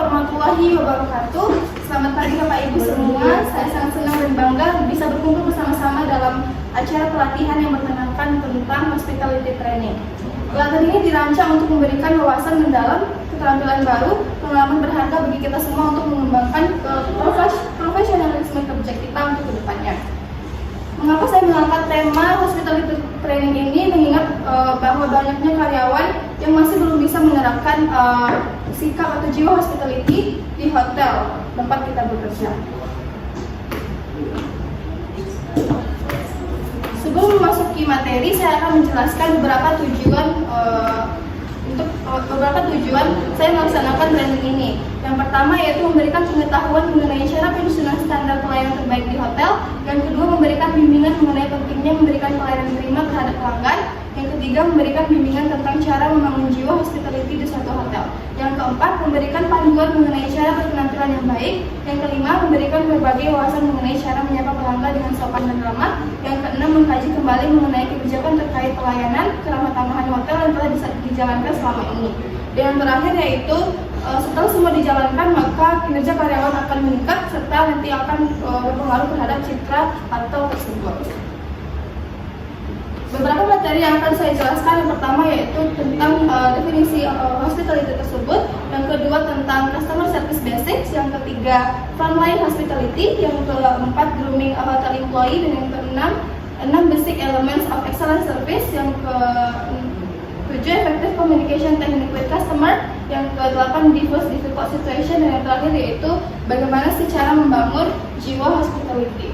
warahmatullahi wabarakatuh. Selamat pagi Bapak Ibu semua. Saya sangat senang dan bangga bisa berkumpul bersama-sama dalam acara pelatihan yang berkenaan tentang hospitality training. Pelatihan ini dirancang untuk memberikan wawasan mendalam, keterampilan baru, pengalaman berharga bagi kita semua untuk mengembangkan profesionalisme kerja kita untuk kedepannya. Mengapa saya mengangkat tema hospitality training ini? Mengingat bahwa banyaknya karyawan yang masih belum bisa menerapkan sikap atau jiwa hospitality di hotel tempat kita bekerja. Sebelum memasuki materi, saya akan menjelaskan beberapa tujuan saya melaksanakan training ini. Yang pertama yaitu memberikan pengetahuan mengenai cara penyusunan standar pelayanan terbaik di hotel. Yang kedua, memberikan bimbingan mengenai pentingnya memberikan pelayanan prima terhadap pelanggan. Yang ketiga, memberikan bimbingan tentang cara membangun jiwa hospitality di suatu hotel. Yang keempat, memberikan panduan mengenai cara berpenampilan yang baik. Yang kelima, memberikan berbagai wawasan mengenai cara menyapa pelanggan dengan sopan dan ramah. Yang keenam, mengkaji kembali mengenai kebijakan terkait pelayanan keramah tamahan hotel yang telah bisa dijalankan selama ini. Dan yang terakhir yaitu setelah semua dijalankan, maka kinerja karyawan akan meningkat serta nanti akan berpengaruh terhadap citra hotel tersebut. Beberapa materi yang akan saya jelaskan, yang pertama yaitu tentang definisi hospitality tersebut, yang kedua tentang customer service basics, yang ketiga frontline hospitality, yang keempat grooming hotel employee, dan yang keenam basic elements of excellent service, yang ketujuh effective communication technique with customer, yang ke-8 difficult situation, dan yang terakhir yaitu bagaimana sih cara membangun jiwa hospitality.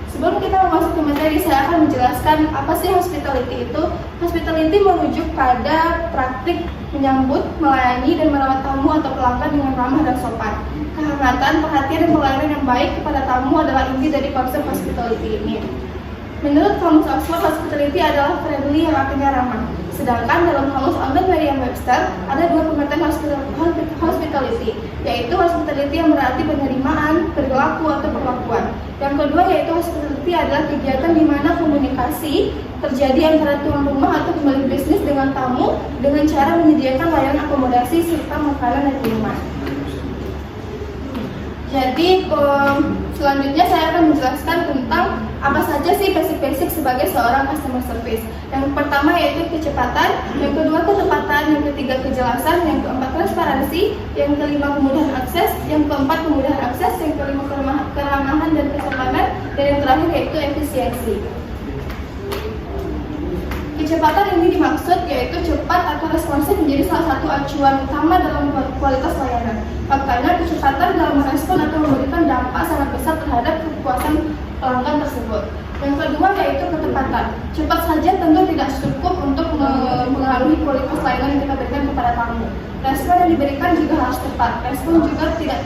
Sebelum kita masuk ke materi, saya akan menjelaskan apa sih hospitality itu. Hospitality merujuk pada praktik menyambut, melayani, dan merawat tamu atau pelanggan dengan ramah dan sopan. Kehangatan, perhatian, dan pelayanan yang baik kepada tamu adalah inti dari konsep hospitality ini. Menurut Kamus Oxford, hospitality adalah friendly yang artinya ramah. Sedangkan dalam Kamus Oxford Merriam-Webster ada dua pengertian hospitality, yaitu hospitality yang berarti penerimaan, perilaku, atau perlakuan. Yang kedua yaitu hospitality adalah kegiatan di mana komunikasi terjadi antara tuan rumah atau pemilik bisnis dengan tamu dengan cara menyediakan layanan akomodasi serta makanan dan minuman. Jadi selanjutnya saya akan menjelaskan tentang apa saja sih basic sebagai seorang customer service. Yang pertama yaitu kecepatan, yang kedua ketepatan, yang ketiga kejelasan, yang keempat transparansi, yang kelima kemudahan akses, yang keempat kemudahan akses, yang kelima keramahan dan kesopanan, dan yang terakhir yaitu efisiensi. Kecepatan ini dimaksud yaitu cepat atau responsif menjadi salah satu acuan utama dalam kualitas layanan. Faktanya kecepatan dalam merespon atau memberikan dampak sangat besar terhadap kepuasan pelanggan tersebut. Yang kedua yaitu ketepatan. Cepat saja tentu tidak cukup untuk mengaruhi kualitas layanan yang kita berikan kepada tamu. Respon yang diberikan juga harus tepat. Respon yang tidak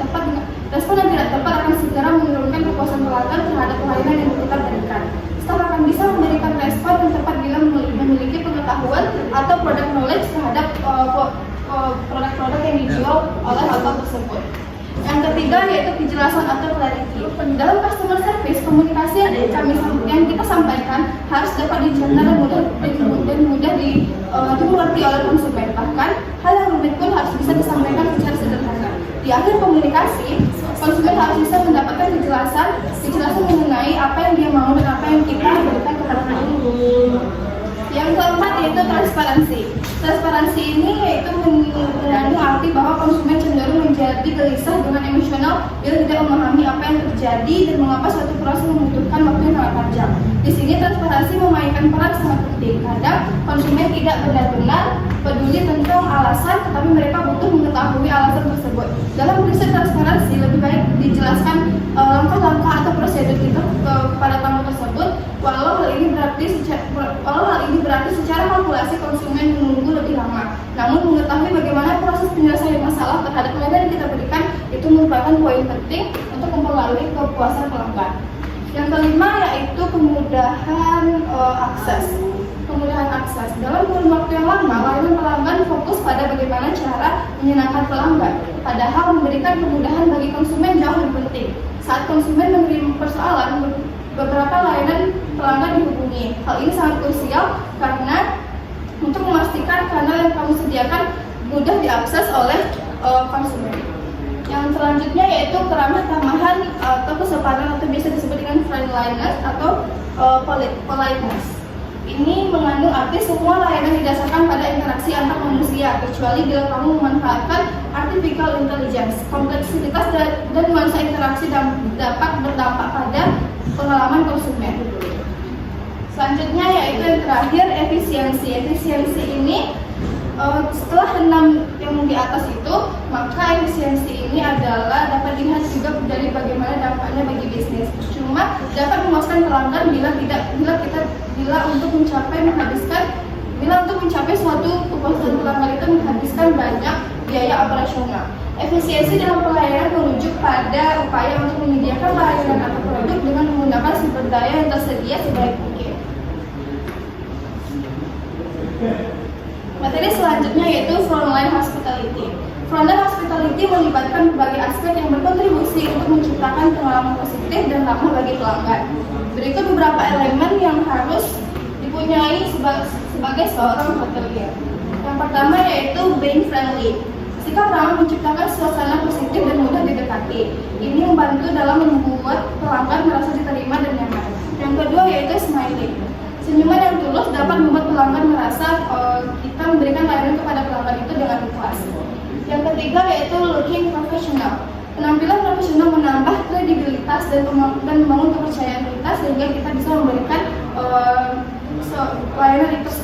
tepat akan segera menurunkan kepuasan pelanggan terhadap layanan yang kita berikan. Staff akan bisa memberikan respon yang tepat bila memiliki pengetahuan atau product knowledge terhadap produk-produk yang dijual oleh hotel tersebut. Yang ketiga yaitu kejelasan atau clarity. Dalam customer service, komunikasi yang kita sampaikan harus dapat dicerna dan mudah dimengerti oleh konsumen. Bahkan hal yang rumit pun harus bisa disampaikan secara sederhana. Di akhir komunikasi, konsumen harus bisa mendapatkan kejelasan mengenai apa yang dia mau dan apa yang kita berikan kepada tamu. Yang keempat yaitu transparansi. Transparansi ini yaitu mengandung arti bahwa konsumen cenderung menjadi gelisah dengan emosional bila tidak memahami apa yang terjadi dan mengapa suatu proses membutuhkan waktu yang sangat panjang. Di sini transparansi memainkan peran sangat penting. Kadang konsumen tidak benar-benar peduli tentang alasan, tetapi mereka butuh mengetahui alasan tersebut. Dalam riset transparansi lebih baik dijelaskan langkah-langkah atau prosedur kita kepada tamu tersebut. Walau hal ini berarti secara kalkulasi konsumen menunggu lebih lama. Namun mengetahui bagaimana proses penyelesaian masalah terhadap layanan yang kita berikan itu merupakan poin penting untuk mempengaruhi kepuasan pelanggan. Yang kelima yaitu kemudahan akses. Kemudahan akses. Dalam kurun waktu yang lama, layanan pelanggan fokus pada bagaimana cara menyenangkan pelanggan. Padahal memberikan kemudahan bagi konsumen jauh lebih penting. Saat konsumen menerima persoalan, beberapa layanan pelanggan dihubungi. Hal ini sangat krusial karena untuk memastikan kanal yang kamu sediakan mudah diakses oleh konsumen. Yang selanjutnya yaitu keramah tamahan atau kesopanan atau biasa disebut dengan friendliness atau politeness. Ini mengandung arti semua layanan didasarkan pada interaksi antar manusia, kecuali bila kamu memanfaatkan artificial intelligence. Kompleksitas dan nuansa interaksi dapat berdampak pada pengalaman konsumen. Selanjutnya yaitu yang terakhir, efisiensi. Efisiensi ini setelah 6 yang di atas itu, maka efisiensi ini adalah dapat dilihat juga dari bagaimana dampaknya bagi bisnis. Cuma dapat memuaskan pelanggan bila untuk mencapai suatu kepuasan pelanggan itu menghabiskan banyak biaya operasional. Efisiensi dalam pelayanan merujuk pada upaya untuk menyediakan layanan atau produk dengan menggunakan sumber daya yang tersedia sebaik mungkin. Materi selanjutnya yaitu frontline hospitality. Frontline hospitality melibatkan berbagai aspek yang berkontribusi untuk menciptakan pengalaman positif dan ramah bagi pelanggan. Berikut beberapa elemen yang harus dipunyai sebagai seorang hotelier. Yang pertama yaitu being friendly. Sikap ramah menciptakan suasana positif dan mudah didekati. Ini membantu dalam membuat pelanggan merasa diterima dan nyaman. Yang kedua yaitu smiling. Senyuman yang tulus dapat membuat pelanggan merasa kita memberikan layanan kepada pelanggan itu dengan ikhlas. Yang ketiga yaitu looking professional. Penampilan profesional menambah kredibilitas dan membangun kepercayaan kita sehingga kita bisa memberikan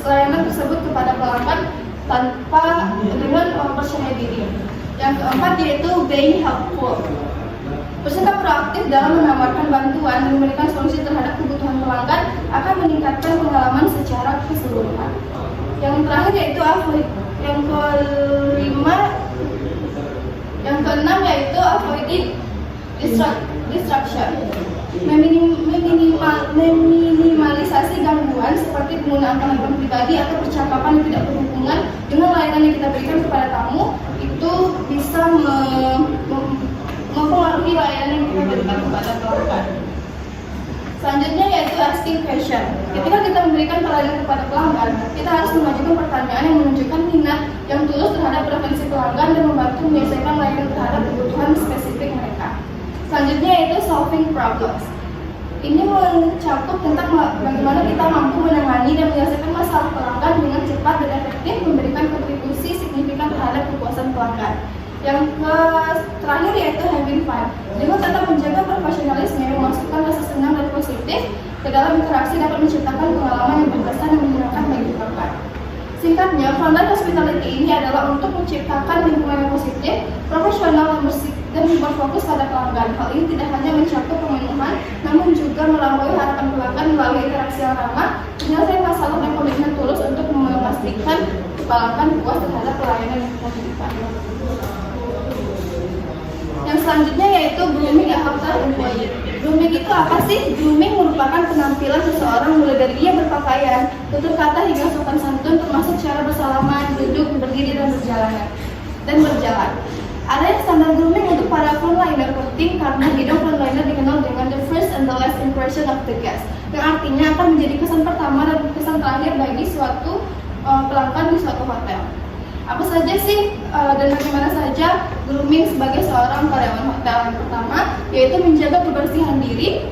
layanan tersebut kepada pelanggan dengan percaya diri. Yang keempat yaitu being helpful. Bersikap proaktif dalam menawarkan bantuan dan memberikan solusi terhadap kebutuhan pelanggan akan meningkatkan pengalaman secara keseluruhan. Yang terakhir yaitu yang keenam yaitu avoiding distraction. Meminimalisasi gangguan seperti penggunaan telepon pribadi atau percakapan yang tidak berhubungan dengan layanan yang kita berikan kepada tamu, itu bisa mempengaruhi layanan yang kita berikan kepada pelanggan. Selanjutnya yaitu asking question. Ketika kita memberikan pelayanan kepada pelanggan, kita harus mengajukan pertanyaan yang menunjukkan minat yang tulus terhadap preferensi pelanggan dan membantu menyelesaikan layanan terhadap kebutuhan spesifik mereka. Selanjutnya yaitu solving problems. Ini mencakup tentang bagaimana kita mampu menangani dan menyelesaikan masalah pelanggan dengan cepat dan efektif, memberikan kontribusi signifikan terhadap kepuasan pelanggan. Yang terakhir yaitu having fun. Dengan tetap menjaga profesionalisme, memasukkan rasa senang dan positif ke dalam interaksi dapat menciptakan pengalaman yang berkesan dan menyenangkan bagi pelanggan. Singkatnya, frontline hospitality ini adalah untuk menciptakan lingkungan yang positif, profesional dan bersih dan berfokus pada pelanggan. Hal ini tidak hanya mencakup pemenuhan, namun juga melampaui harapan pelanggan melalui interaksi yang ramah, menyelesaikan masalah dan komitmen tulus untuk memastikan pelanggan puas terhadap pelayanan yang kita berikan. Yang selanjutnya yaitu grooming after employee. Grooming itu apa sih? Grooming merupakan penampilan seseorang mulai dari dia berpakaian, tutur kata hingga sopan santun, termasuk cara bersalaman, duduk, berdiri dan berjalan. Ada yang standar grooming untuk para frontliner penting karena bidang frontliner dikenal dengan the first and the last impression of the guest, yang artinya akan menjadi kesan pertama dan kesan terakhir bagi suatu pelanggan di suatu hotel. Apa saja sih dan bagaimana saja grooming sebagai seorang karyawan hotel? Yang pertama yaitu menjaga kebersihan diri,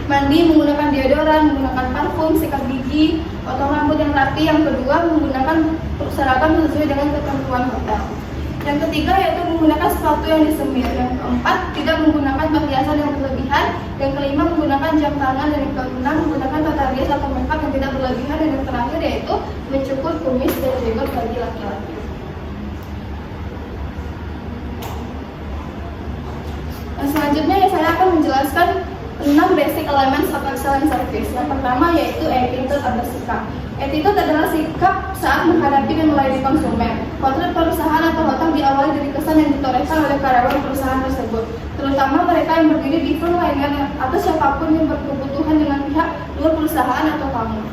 mandi menggunakan deodoran, menggunakan parfum, sikat gigi, potong rambut yang rapi. Yang kedua menggunakan seragam sesuai dengan ketentuan hotel. Yang ketiga yaitu menggunakan sepatu yang disemir. Yang keempat tidak menggunakan perhiasan yang berlebihan. Yang kelima menggunakan jam tangan. Dan yang keenam menggunakan tata rias atau makeup yang tidak berlebihan. Dan yang terakhir yaitu mencukur kumis dan jenggot bagi laki-laki. Yang selanjutnya saya akan menjelaskan 6 basic elements of excellent service. Yang pertama yaitu attitude atau sikap. Attitude adalah sikap saat menghadapi dan melayani konsumen. Potret perusahaan atau hotel diawali dari kesan yang ditorehkan oleh karyawan perusahaan tersebut, terutama mereka yang berdiri di frontliner atau siapapun yang berkebutuhan dengan pihak luar perusahaan atau tamu.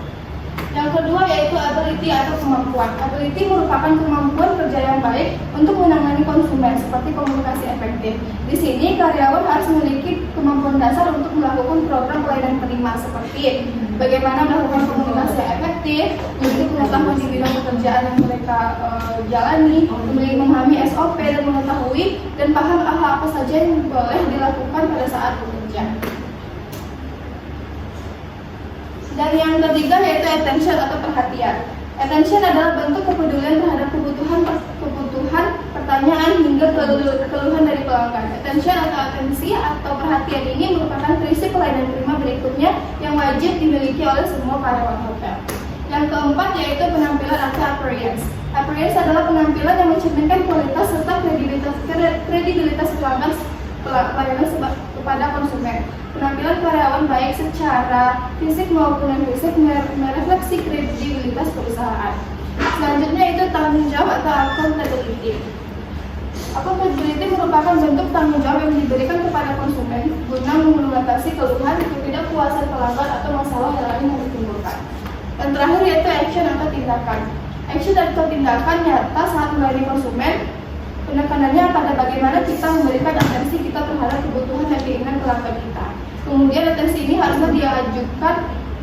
Yang kedua yaitu ability atau kemampuan. Ability merupakan kemampuan kerja yang baik untuk menangani konsumen seperti komunikasi efektif. Di sini karyawan harus memiliki kemampuan dasar untuk melakukan program pelayanan prima seperti bagaimana melakukan komunikasi efektif, aktif, memiliki pengetahuan di bidang pekerjaan yang mereka jalani, memahami SOP dan mengetahui dan paham apa saja yang boleh dilakukan pada saat bekerja. Dan yang ketiga yaitu attention atau perhatian. Attention adalah bentuk kepedulian terhadap kebutuhan, pertanyaan hingga keluhan dari pelanggan. Attention atau atensi atau perhatian ini merupakan prinsip pelayanan prima berikutnya yang wajib dimiliki oleh semua karyawan hotel. Yang keempat yaitu penampilan atau appearance. Appearance adalah penampilan yang mencerminkan kualitas serta kredibilitas pelanggan pelayanan kepada konsumen. Penampilan karyawan baik secara fisik maupun non-fisik merefleksi kredibilitas perusahaan. Selanjutnya itu tanggung jawab atau accountability. Accountability merupakan bentuk tanggung jawab yang diberikan kepada konsumen guna mengatasi keluhan, ketidakpuasan pelanggan atau masalah yang lain yang ditimbulkan. Dan terakhir yaitu action atau tindakan. Action atau tindakan nyata saat melayani konsumen. Penekanannya pada bagaimana kita memberikan atensi kita terhadap kebutuhan dan keinginan pelanggan kita. Kemudian atensi ini harusnya dilanjutkan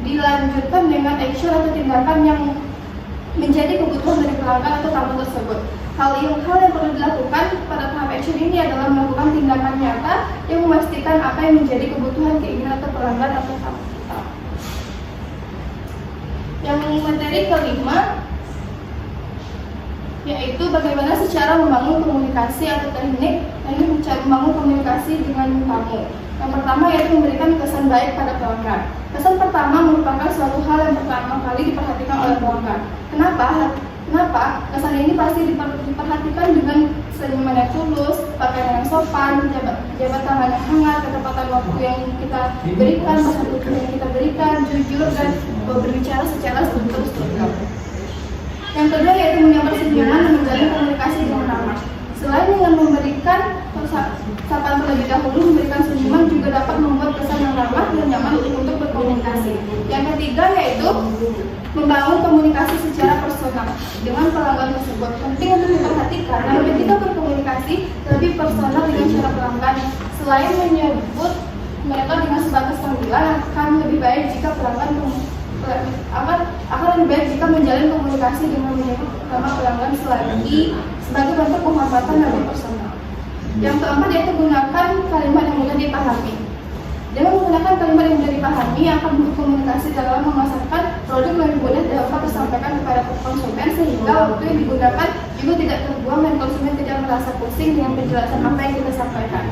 dengan action atau tindakan yang menjadi kebutuhan dari pelanggan atau tamu tersebut. Hal yang perlu dilakukan pada tahap action ini adalah melakukan tindakan nyata yang memastikan apa yang menjadi kebutuhan keinginan atau pelanggan atau tamu kita. Yang materi kelima yaitu bagaimana secara membangun komunikasi atau teknik membangun komunikasi dengan tamu. Yang pertama yaitu memberikan kesan baik pada pelanggan. Kesan pertama merupakan suatu hal yang pertama kali diperhatikan oleh pelanggan. Kenapa? Kesan ini pasti diperhatikan dengan senyuman yang tulus, pakaian yang sopan, jabat tangan yang hangat, ketepatan waktu yang kita berikan, masa tutur yang kita berikan, jujur dan berbicara secara struktur. Yang kedua yaitu menyamar senyuman dan menjalin komunikasi dengan ramah. Selain dengan memberikan sapaan terlebih dahulu, memberikan senyuman juga dapat membuat kesan yang ramah dan nyaman untuk berkomunikasi. Yang ketiga yaitu membangun komunikasi secara personal dengan pelanggan tersebut. Penting untuk diperhatikan karena ketika berkomunikasi lebih personal dengan cara pelanggan. Selain menyebut mereka dengan sebatas panggilan, akan lebih baik jika menjalin komunikasi dengan menyebut nama pelanggan sebagai bentuk penghormatan dan personal. Yang keempat yaitu gunakan kalimat yang mudah dipahami. Dengan menggunakan kalimat yang mudah dipahami akan berkomunikasi dalam memasarkan produk yang mudah dapat disampaikan kepada konsumen sehingga waktu yang digunakan juga tidak terbuang dan konsumen tidak merasa pusing dengan penjelasan apa yang kita sampaikan.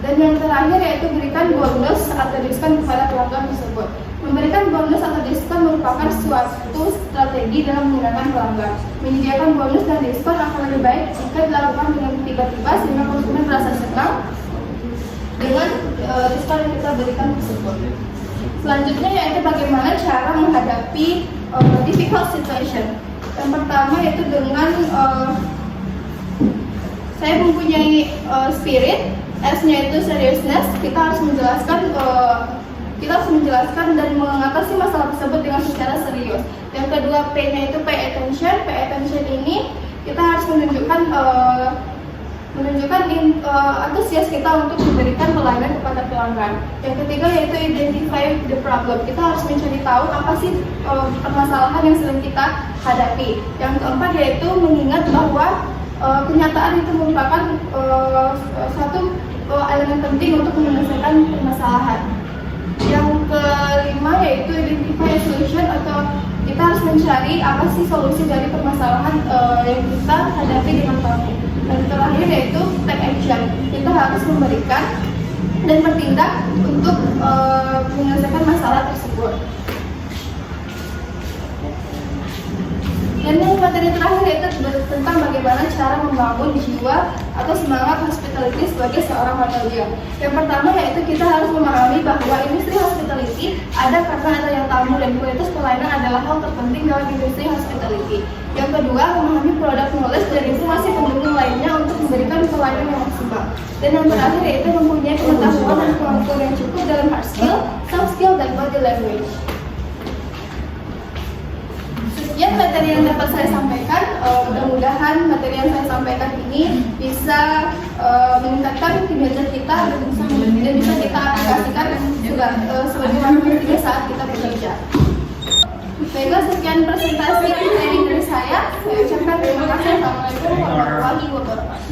Dan yang terakhir yaitu berikan bonus atau diskon kepada pelanggan tersebut. Memberikan bonus atau diskon merupakan suatu strategi dalam menggunakan pelanggan. Menyediakan bonus dan diskon akan lebih baik jika dilakukan dengan tiba-tiba sehingga konsumen merasa senang dengan diskon yang kita berikan tersebut. Selanjutnya yaitu bagaimana cara menghadapi difficult situation. Yang pertama yaitu dengan saya mempunyai spirit, S-nya itu seriousness. Kita harus menjelaskan dan mengatasi masalah tersebut dengan secara serius. Yang kedua P-nya itu pay attention. Pay attention ini kita harus menunjukkan antusias kita untuk memberikan pelayanan kepada pelanggan. Yang ketiga yaitu identify the problem. Kita harus mencari tahu apa sih permasalahan yang sedang kita hadapi. Yang keempat yaitu mengingat bahwa kenyataan itu merupakan satu elemen penting untuk menyelesaikan permasalahan. Yang kelima yaitu identify solution atau kita harus mencari apa sih solusi dari permasalahan yang kita hadapi dengan tamu. Dan terakhir yaitu take action. Kita harus memberikan dan bertindak untuk menyelesaikan masalah tersebut. Dan yang materi terakhir yaitu tentang bagaimana cara membangun jiwa atau semangat hospitality sebagai seorang hotelier. Yang pertama yaitu kita harus memahami bahwa industri hospitality ada karena adanya tamu dan kualitas pelayanan adalah hal terpenting dalam industri hospitality. Yang kedua, memahami produk knowledge dan informasi pendukung lainnya untuk memberikan pelayanan yang maksimal. Dan yang terakhir yaitu mempunyai pengetahuan dan kemampuan yang cukup dalam hard skill, soft skill, dan body language. Sekian materi yang dapat saya sampaikan. Mudah-mudahan materi yang saya sampaikan ini bisa meningkatkan kinerja kita dan bisa kita aplikasikan juga sebagai pentingnya saat kita bekerja. Baiklah, sekian presentasi training dari saya. Saya ucapkan terima kasih. Assalamualaikum warahmatullahi wabarakatuh.